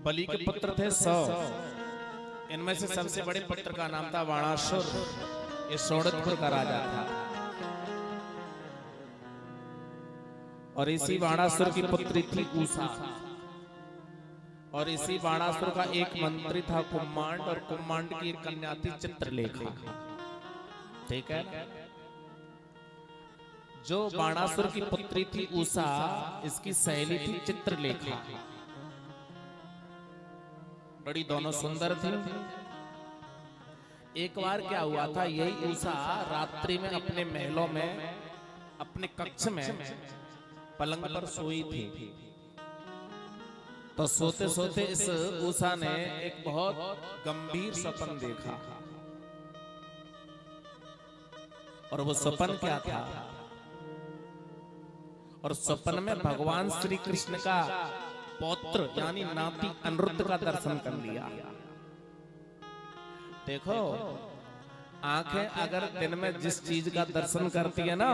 बलि के पुत्र थे 100। इनमें से सबसे बड़े पुत्र का नाम था बाणासुर। ये सोनतपुर का राजा था। और इसी बाणासुर की पुत्री थी उषा। और इसी बाणासुर का एक मंत्री था कुम्मांड, और कुम्मांड की एक कन्या थी चित्रलेखा। ठीक है। जो बाणासुर की पुत्री थी उषा, इसकी सहेली थी चित्रलेखा। बड़ी दोनों सुंदर थी। एक बार क्या हुआ था, यही उषा रात्रि में अपने महलों में, अपने कक्ष में पलंग पर सोई थी। तो सोते सोते इस उषा ने एक बहुत गंभीर सपन देखा। और वो सपन क्या था? और सपन में भगवान श्री कृष्ण का पौत्र यानी नाती अनिरुद्ध का दर्शन कर लिया। देखो, आंखें अगर दिन में जिस चीज का दर्शन करती है ना,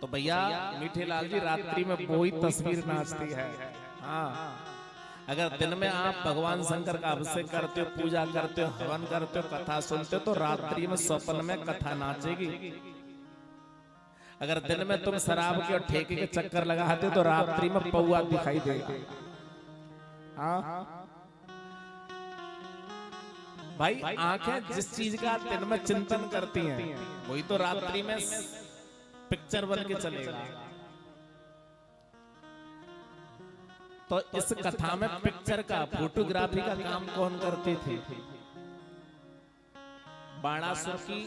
तो भैया मीठे लाल जी रात्रि में वो ही तस्वीर नाचती है। हाँ, अगर दिन में आप भगवान शंकर का अभिषेक करते हो, पूजा करते हो, हवन करते हो, कथा सुनते हो, तो रात्रि में स्वप्न में कथा नाचेगी। अगर दिन में तुम शराब के और ठेके के चक्कर लगाते हो, तो रात्रि में पौआ दिखाई देगा। हाँ भाई, आंखें जिस चीज का दिन में चिंतन करती हैं, वही तो रात्रि में पिक्चर बन के चलेगा। तो इस कथा में पिक्चर का, फोटोग्राफी का काम कौन करती थी? बाणासुर की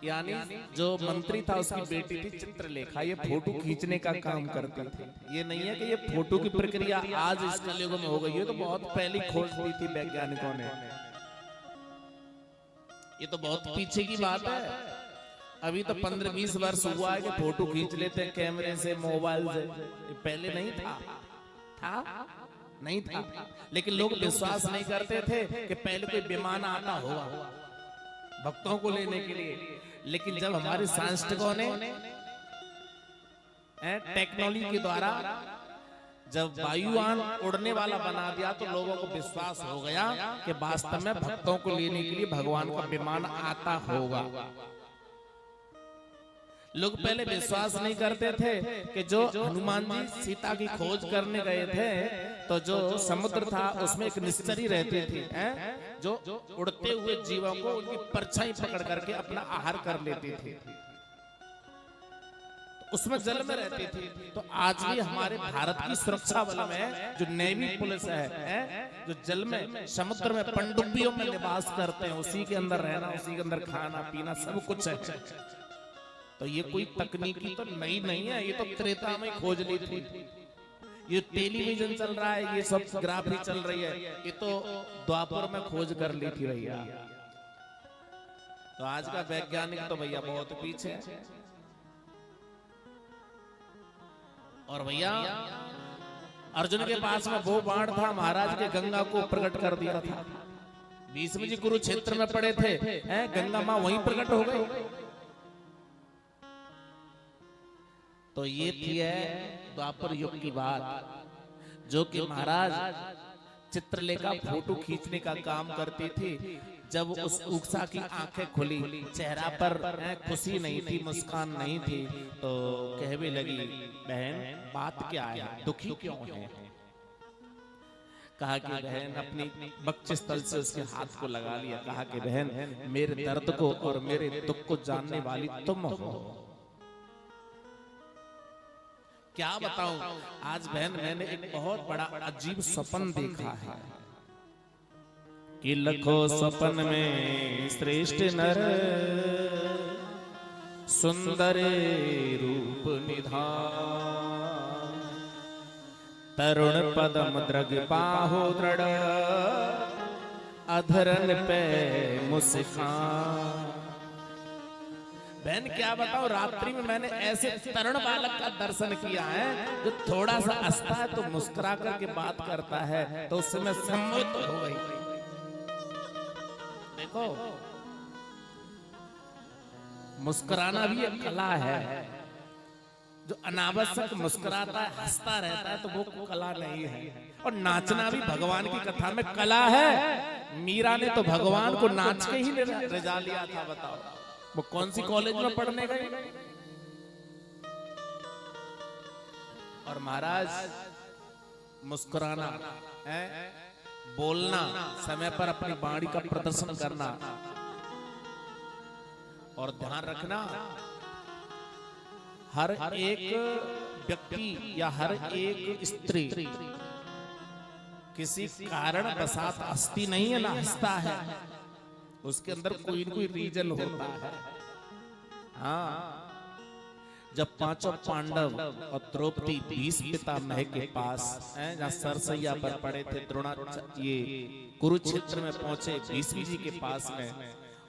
यानी जो मंत्री था उसकी बेटी थी चित्रलेखा। ये फोटो खींचने का काम करती थी। ये नहीं है कि ये फोटो की प्रक्रिया आज इस कलयुग में हो गई है, तो बहुत पहले खोज दी थी वैज्ञानिकों ने। ये तो बहुत पीछे की बात है। अभी तो 15-20 वर्ष हुआ है कि फोटो खींच लेते हैं कैमरे से, मोबाइल से। पहले नहीं था नहीं था। लेकिन लोग विश्वास नहीं करते थे कि पहले कोई विमान आता होगा भक्तों को लेने के लिए। लेकिन जब हमारे सांस्कृतिकों ने टेक्नोलॉजी के द्वारा जब वायुयान उड़ने वाला बना दिया, तो लोगों को विश्वास हो गया कि वास्तव में भक्तों को लेने के लिए भगवान का विमान आता होगा। लोग पहले विश्वास नहीं करते थे कि जो हनुमान जी सीता की खोज करने गए थे, तो जो समुद्र था उसमें एक निश्चरी रहती थी, जो उड़ते हुए जीवों को उनकी परछाई पकड़ करके अपना आहार कर लेती थी, उसमें जल में रहती थी। तो आज भी हमारे भारत की सुरक्षा बल में जो नेवी पुलिस है, जो जल में, समुद्र में पनडुब्बियों में निवास करते हैं, उसी के अंदर रहना, उसी के अंदर खाना पीना सब कुछ है। तो ये कोई तकनीकी तो नई नहीं है, ये तो त्रेता में खोज ली थी। ये टेलीविजन चल रहा है, ये सब ग्राफी चल रही है, ये तो द्वापर में खोज कर ली थी भैया। तो आज का वैज्ञानिक तो भैया बहुत पीछे है। और भैया अर्जुन के पास में वो बाण था, महाराज के गंगा को प्रकट कर दिया था। भीष्म जी कुरुक्षेत्र में पड़े थे, गंगा मां वहीं प्रकट हो गई। तो ये थी है द्वापर युग की बात, जो कि महाराज चित्रलेखा फोटो खींचने का काम करती थी। जब उस उषा की आंखें खुली, चेहरा पर खुशी नहीं थी, मुस्कान नहीं थी, तो कहने लगी, बहन बात क्या है, दुखी क्यों है? कहा कि बहन, अपनी बक्षस्थल से उसके हाथ को लगा लिया। कहा कि बहन, मेरे दर्द को और मेरे दुख को जानने वाली तुम हो। क्या बताऊं आज बहन, मैंने एक बहुत बड़ा अजीब सपन देखा है कि लखों सपन में श्रेष्ठ नर, सुंदर रूप निधान, तरुण पदम द्रग बाहु दृढ़, अधरन पे मुस्कान। बहन क्या बताऊं, रात्रि में मैंने ऐसे तरुण बालक का दर्शन किया है जो थोड़ा सा हंसता है तो मुस्कुरा करके बात करता है, तो उससे मैं सम्मोहित हो गई। देखो, मुस्कुराना भी एक कला है। जो अनावश्यक मुस्कुराता है, हंसता रहता है, तो वो कला नहीं है। और नाचना भी भगवान की कथा में कला है। मीरा ने तो भगवान को नाच के ही रिझा लिया था। बताओ वो कौन सी कॉलेज में पढ़ने गई। और महाराज मुस्कुराना है, बोलना, समय पर अपनी वाणी का प्रदर्शन करना, और ध्यान रखना हर एक व्यक्ति या हर एक स्त्री किसी कारण बसात हंसती नहीं है ना हंसता है, उसके अंदर कोई न कोई रीजन होता है। हाँ, जब पांचों पांडव और द्रौपदी भीष्म पितामह के पास जहाँ सरसैया पर पड़े थे, द्रोणाचार्य ये कुरुक्षेत्र में पहुंचे भीष्म जी के पास में,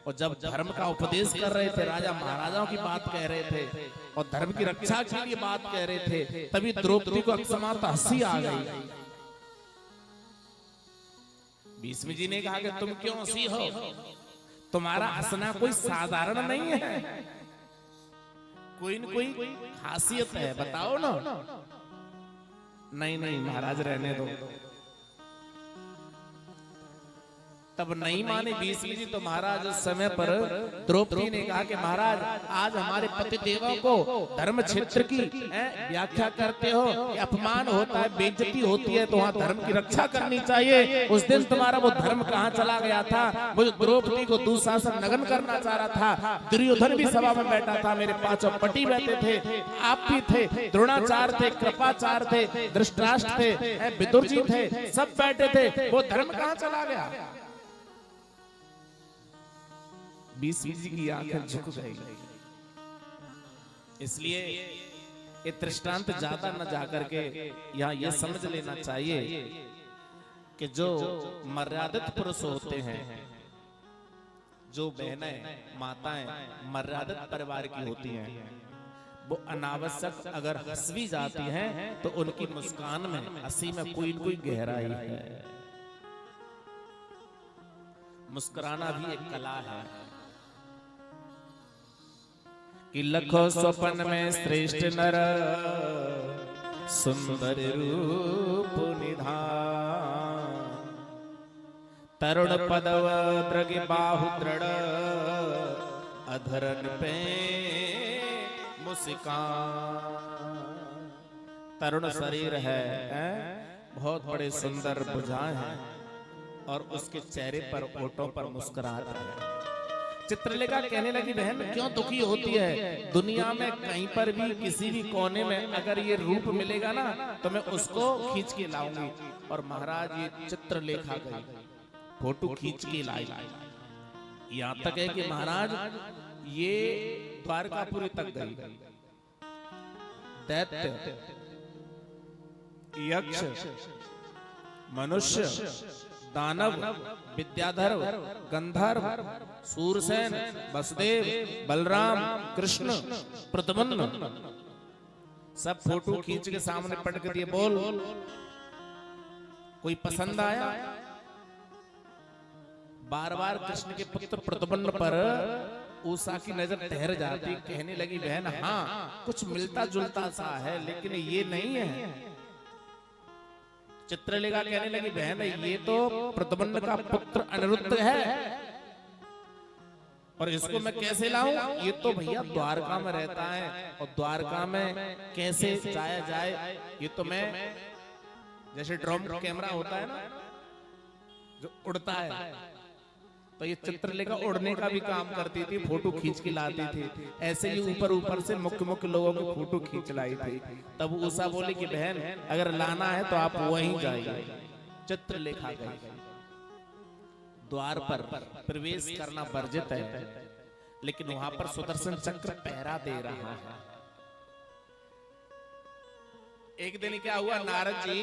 और जब धर्म का उपदेश कर रहे थे, राजा महाराजाओं की बात कह रहे थे और धर्म की रक्षा के लिए बात कह रहे थे, तभी द्रौपदी को अकस्मात हंसी आ गई। भीष्म जी ने कहा कि तुम क्यों हंसी हो, तुम्हारा हंसना कोई साधारण नहीं है, कोई न कोई खासियत है, बताओ ना। नहीं नहीं महाराज रहने दो। तब नहीं माने भीष्म जी, तो महाराज उस समय पर द्रौपदी ने कहा कि महाराज आज हमारे पति देवों को धर्म क्षेत्र की व्याख्या करते हो, ये अपमान होता है, बेइज्जती होती है, तो वहाँ धर्म की रक्षा करनी चाहिए। उस दिन तुम्हारा वो धर्म कहाँ चला गया था। वो द्रौपदी को दुशासन नगन करना चाह रहा था, दुर्योधन भी सभा में बैठा था, मेरे पांचों पति बैठे थे, आप भी थे, द्रोणाचार्य थे, कृपाचार्य थे, धृतराष्ट्र थे, विदुर जी थे, सब बैठे थे, वो धर्म कहाँ चला गया। भीष्म जी की आंखें झुक गई। इसलिए ये दृष्टांत ज्यादा न जाकर के यहाँ ये समझ लेना चाहिए कि जो मर्यादित पुरुष होते हैं, जो बहनें माताएं मर्यादित परिवार की होती हैं, वो अनावश्यक अगर हंस भी जाती हैं तो उनकी मुस्कान में, हंसी में कोई न कोई गहराई है। मुस्कुराना भी एक कला है कि लखों स्वप्न में श्रेष्ठ नर सुंदर रूप निधान, तरुण पदव दृग बाहु दृढ़ अधरन पे मुस्कान। तरुण शरीर है, बहुत बड़े सुंदर भुजाएं हैं, और उसके चेहरे पर, होठों पर मुस्कुराहट है। चित्रलेखा कहने लगी, बहन क्यों दुखी होती है, दुनिया में कहीं पर भी किसी भी कोने में अगर ये रूप मिलेगा ना तो मैं उसको खींच के लाऊंगी। और महाराज ये चित्रलेखा गई, फोटो खींच के लाई। यहाँ तक है कि महाराज ये द्वारकापुरी तक गई। दैत्य, यक्ष, मनुष्य, दानव, विद्याधर, गंधर्व, सूरसेन, वसुदेव, बलराम, कृष्ण, प्रद्युम्न, सब फोटो खींच के सामने पटक दिए। बोल कोई पसंद आया? बार बार कृष्ण के पुत्र प्रद्युम्न पर उषा की नजर ठहर जाती, कहने लगी, बहन हाँ कुछ मिलता जुलता सा है, लेकिन ये नहीं है। चित्रलेखा कहने लगी, बहन ये तो प्रद्युम्न का पुत्र अनिरुद्ध है, और इसको मैं कैसे लाऊं? ये तो भैया द्वारका में रहता है, और द्वारका में कैसे जाया जाए? ये तो मैं, जैसे ड्रोन कैमरा होता है ना जो उड़ता है, तो ये चित्रलेखा उड़ने का भी काम करती थी, फोटो खींच के लाती थी। ऐसे ही ऊपर ऊपर से मुख्य मुख्य लोगों की फोटो खींच लाई थी। तब उषा बोली कि बहन अगर लाना है तो आप वहीं जाइए। चित्रलेखा गई। द्वार पर प्रवेश करना वर्जित है, लेकिन वहां पर सुदर्शन चक्र पहरा दे रहा है। एक दिन क्या हुआ, नारद जी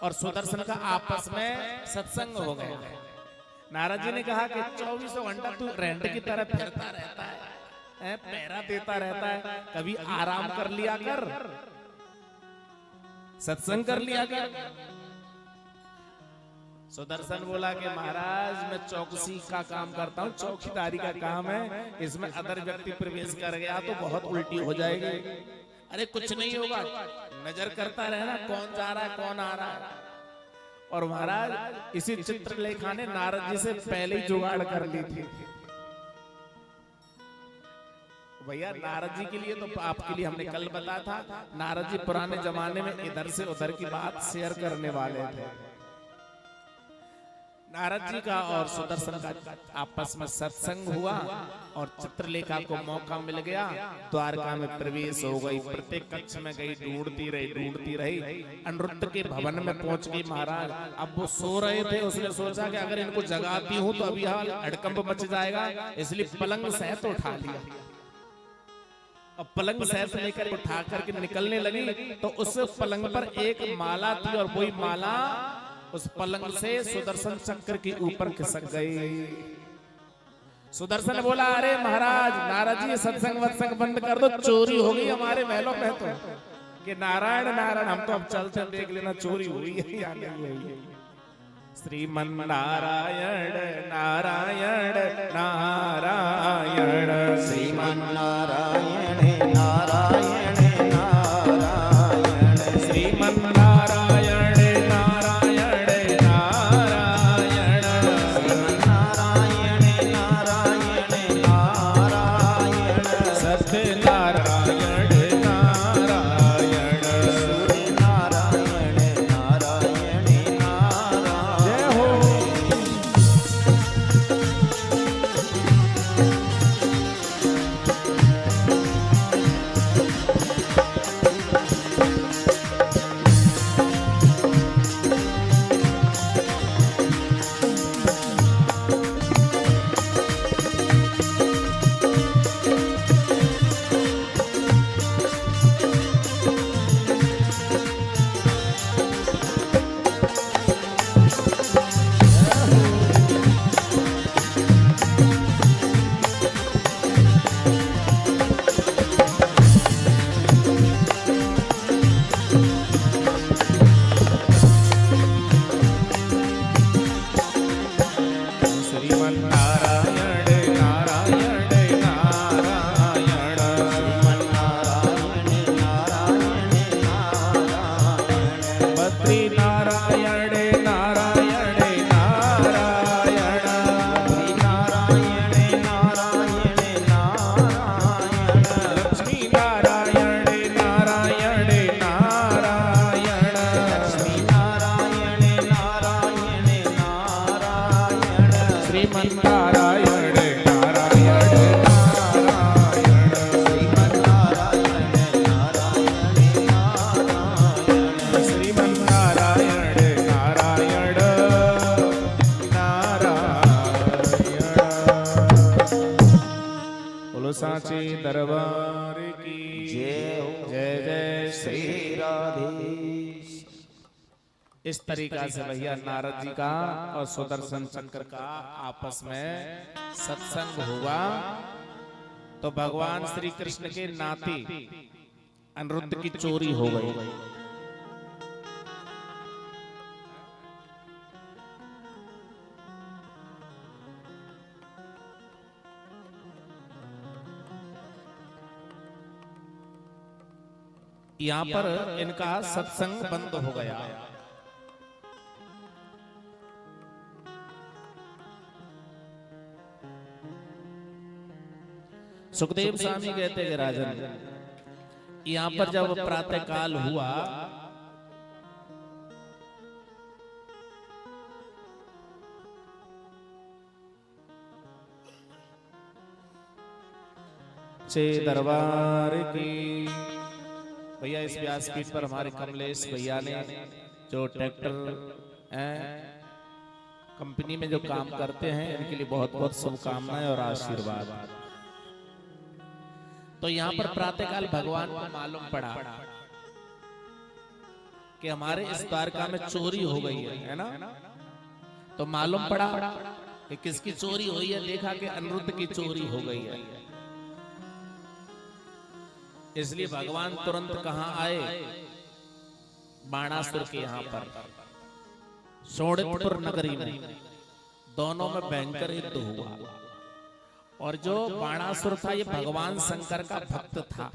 और सुदर्शन का आपस में सत्संग हो गया। नारद जी ने कहा कि 24 घंटा तू रेंट की तरह फिरता रहता है, पहरा देता रहता है, कभी आराम कर लिया कर, सत्संग कर लिया कर। सुदर्शन बोला कि महाराज मैं चौकसी का काम करता हूँ, चौकीदारी का काम है, इसमें अदर व्यक्ति प्रवेश कर गया तो बहुत उल्टी हो जाएगी। अरे कुछ नहीं होगा, नजर करता रहना कौन जा रहा है कौन आ रहा है। और महाराज इसी चित्रलेखा ने नारद जी से पहले ही जुगाड़ कर ली थी। भैया नारद जी के लिए तो आपके लिए हमने कल बताया था, नारद जी पुराने जमाने में इधर से उधर की बात शेयर करने वाले थे। नारद जी का और सुदर्शन का आपस में सत्संग हुआ और चित्रलेखा को मौका मिल गया, द्वारका में प्रवेश हो गई। प्रत्येक कक्ष में गई, ढूंढती रही, अनिरुद्ध के भवन में पहुंच गई। महाराज अब वो सो रहे थे, उसने सोचा कि अगर इनको जगाती हूं तो अभी हड़कंप मच जाएगा, इसलिए पलंग सहित उठा लिया। अब पलंग सहित लेकर उठा करके निकलने लगी तो उस पलंग पर एक माला थी और वही माला उस पलंग से सुदर्शन चक्र के ऊपर खिसक गई। सुदर्शन बोला, अरे महाराज नारद जी सत्संग वत्संग बंद कर दो, चोरी हो गई हमारे महलों में। तो कि नारायण नारायण, हम तो अब चलते देख लेना चोरी हुई है या नहीं हुई। श्रीमन नारायण नारायण नारायण, श्रीमन नारायण नारायण नारायण, श्रीमन नारायण नारायण नारायण, श्रीमन नारायण नारायण नारायण, सत्यनारायण नारायण, सूर्य नारायण नारायण नारायण। जय हो। सांची दरबार की जय। जय जय श्री राधेश। इस तरीका से भैया नारद जी का और सुदर्शन चक्र का आपस में सत्संग हुआ तो भगवान श्री कृष्ण के नाती अनिरुद्ध की चोरी हो गई। यहां पर इनका सत्संग बंद हो गया। सुखदेव स्वामी कहते हैं राजन, यहां पर जब प्रातः काल हुआ से दरबार की। भैया इस व्यासपीठ पर हमारे कमलेश भैया ने जो ट्रैक्टर कंपनी में जो काम करते हैं इनके लिए बहुत बहुत शुभकामनाएं और आशीर्वाद। तो यहाँ पर प्रातःकाल भगवान को मालूम पड़ा कि हमारे इस द्वारका में चोरी हो गई है ना। तो मालूम पड़ा कि किसकी चोरी हुई है, देखा कि अनिरुद्ध की चोरी हो गई है। इसलिए भगवान तुरंत कहां आए, बाणासुर के यहाँ पर शोणितपुर नगरी में। दोनों में भयंकर युद्ध हुआ और जो बाणासुर था ये भगवान शंकर का भक्त था।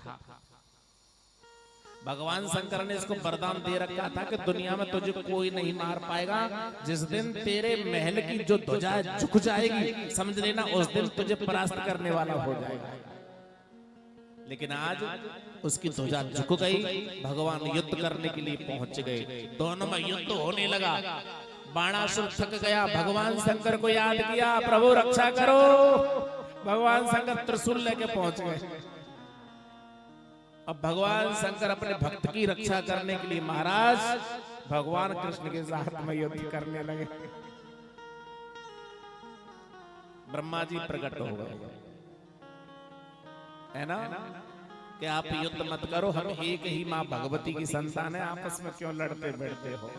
भगवान शंकर ने इसको वरदान दे रखा था कि दुनिया में तुझे कोई नहीं मार पाएगा, जिस दिन तेरे महल की जो ध्वजा झुक जाएगी समझ लेना उस दिन तुझे परास्त करने वाला हो जाएगा। लेकिन आज उसकी ध्वजा झुक गई, भगवान युद्ध करने के लिए पहुंच गए, दोनों में युद्ध होने लगा। बाणासुर थक गया, भगवान शंकर को याद किया, प्रभु रक्षा करो। भगवान शंकर त्रिशूल लेके पहुंच गए। अब भगवान शंकर अपने भक्त की रक्षा करने के लिए महाराज भगवान कृष्ण के साथ में युद्ध करने लगे। ब्रह्मा जी प्रकट हो गए, है ना, कि आप युद्ध मत करो, हम एक ही माँ भगवती की संतान है, आपस में क्यों लड़ते बैठते हो।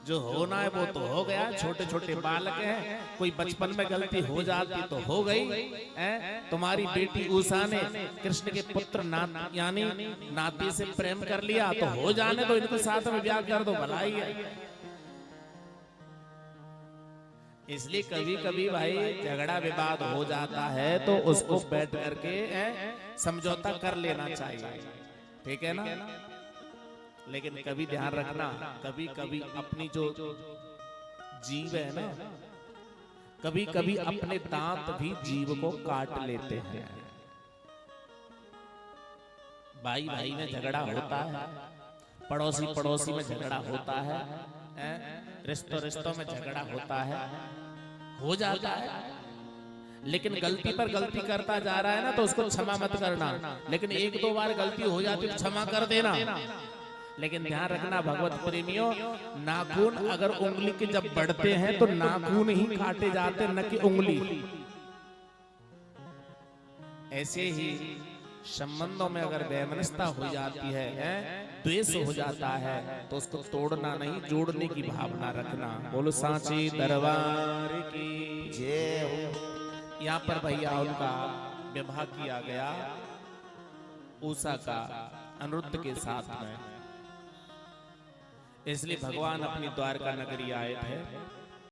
जो होना है वो तो हो गया, छोटे छोटे बालक हैं, कोई बचपन में गलती हो जाती तो हो गई। तुम्हारी बेटी उषा ने कृष्ण के पुत्र यानी नाती से प्रेम कर लिया तो हो जाने दो, इनको साथ में ब्याह कर दो, भलाई है। इसलिए कभी कभी भाई झगड़ा विवाद हो जाता है तो उसको बैठ करके समझौता कर लेना चाहिए, ठीक है ना। लेकिन कभी ध्यान रखना, कभी कभी अपनी जो जीव है ना, कभी कभी अपने दांत भी जीव को काट लेते हैं। भाई भाई में झगड़ा होता है, पड़ोसी पड़ोसी में झगड़ा होता है, रिश्तों रिश्तों में झगड़ा होता है, हो जाता है। लेकिन गलती पर गलती करता जा रहा है ना तो उसको क्षमा मत करना, लेकिन एक दो बार गलती हो जाती तो क्षमा कर देना। लेकिन ध्यान रखना भगवत प्रेमियों, नाखून अगर उंगली के जब बढ़ते हैं तो नाखून ही काटे जाते, न कि उंगली। ऐसे ही संबंधों में अगर वैमनस्यता हो जाती है, द्वेष हो जाता है, तो उसको तोड़ना नहीं, जोड़ने की भावना रखना। बोलो सांची दरबार की जय। यहाँ पर भैया उनका विवाह किया गया उषा का अनिरुद्ध के साथ में, इसलिए भगवान अपनी द्वारका नगरी आए थे।